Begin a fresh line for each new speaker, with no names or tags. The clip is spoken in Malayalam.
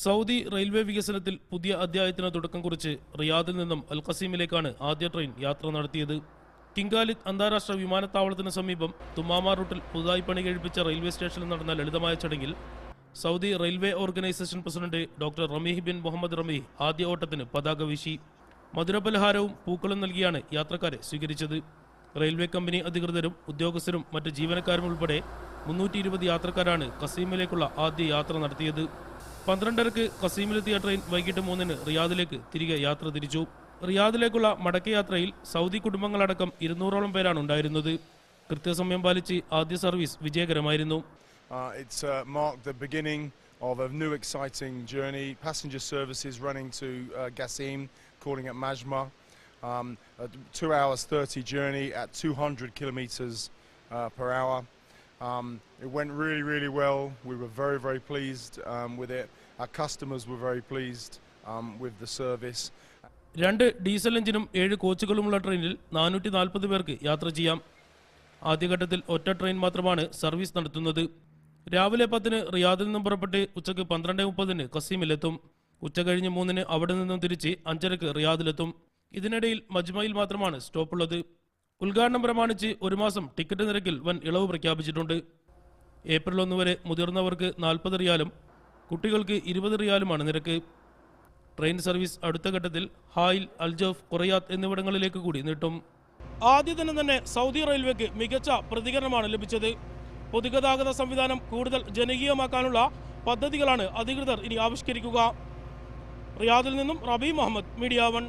സൗദി റെയിൽവേ വികസനത്തിൽ പുതിയ അധ്യായത്തിന് തുടക്കം കുറിച്ച് റിയാദിൽ നിന്നും അൽ ഖസീമിലേക്കാണ് ആദ്യ ട്രെയിൻ യാത്ര നടത്തിയത്. കിങ് ഖാലിദ് അന്താരാഷ്ട്ര വിമാനത്താവളത്തിന് സമീപം തുമാമ റൂട്ടിൽ പുതുതായി പണി കഴിപ്പിച്ച റെയിൽവേ സ്റ്റേഷനിൽ നടന്ന ലളിതമായ ചടങ്ങിൽ Saudi railway organisation president doctor Rumaih bin Muhammad Rumaih ആദ്യ ഓട്ടത്തിന് പതാക വീശി. മധുരപലഹാരവും പൂക്കളും നൽകിയാണ് യാത്രക്കാരെ സ്വീകരിച്ചത്. റെയിൽവേ കമ്പനി അധികൃതരും ഉദ്യോഗസ്ഥരും മറ്റ് ജീവനക്കാരും ഉൾപ്പെടെ 320 യാത്രക്കാരാണ് ഖസീമിലേക്കുള്ള ആദ്യ യാത്ര നടത്തിയത്. 12:30 ഖസീമിലെത്തിയ ട്രെയിൻ വൈകിട്ട് 3-ന് റിയാദിലേക്ക് തിരികെ യാത്ര തിരിച്ചു. റിയാദിലേക്കുള്ള മടക്കയാത്രയിൽ സൗദി കുടുംബങ്ങളടക്കം 200ഓളം പേരാണ് ഉണ്ടായിരുന്നത്. കൃത്യസമയം പാലിച്ച് ആദ്യ സർവീസ് വിജയകരമായിരുന്നു.
It's marked the beginning of a new exciting journey. Passenger services running to Qassim, calling at Majma. A 2 hours 30 journey at 200 kilometers per hour. It went really well. We were very pleased with it. Our customers were very pleased with the service.
2 diesel എഞ്ചിനും 7 കോച്ചുകളുമുള്ള ട്രെയിനിൽ 440 പേർക്ക് യാത്ര ചെയ്യാം. ആദ്യഘട്ടത്തിൽ ഒറ്റ ട്രെയിൻ മാത്രമാണ് സർവീസ് നടത്തുന്നത്. രാവിലെ 10-ന് റിയാദിൽ നിന്നും പുറപ്പെട്ട് ഉച്ചയ്ക്ക് 12:30-ന് ഖസീമിലെത്തും. ഉച്ച കഴിഞ്ഞ് 3-ന് അവിടെ നിന്നും തിരിച്ച് 5:30-ക്ക് റിയാദിലെത്തും. ഇതിനിടയിൽ മജ്മയിൽ മാത്രമാണ് സ്റ്റോപ്പുള്ളത്. ഉദ്ഘാടനം പ്രമാണിച്ച് 1 മാസം ടിക്കറ്റ് നിരക്കിൽ വൻ ഇളവ് പ്രഖ്യാപിച്ചിട്ടുണ്ട്. ഏപ്രിൽ 1 വരെ മുതിർന്നവർക്ക് 40 റിയാലും കുട്ടികൾക്ക് 20 റിയാലുമാണ് നിരക്ക്. ട്രെയിൻ സർവീസ് അടുത്ത ഘട്ടത്തിൽ ഹായിൽ, അൽജഫ്, ഖുറയാത്ത് എന്നിവിടങ്ങളിലേക്ക് കൂടി നീട്ടും. ആദ്യ ദിനം തന്നെ സൗദി റെയിൽവേക്ക് മികച്ച പ്രതികരണമാണ് ലഭിച്ചത്. പൊതുഗതാഗത സംവിധാനം കൂടുതൽ ജനകീയമാക്കാനുള്ള പദ്ധതികളാണ് അധികൃതർ ഇനി ആവിഷ്കരിക്കുക. റിയാദിൽ നിന്നും റബി മുഹമ്മദ്, മീഡിയ 1.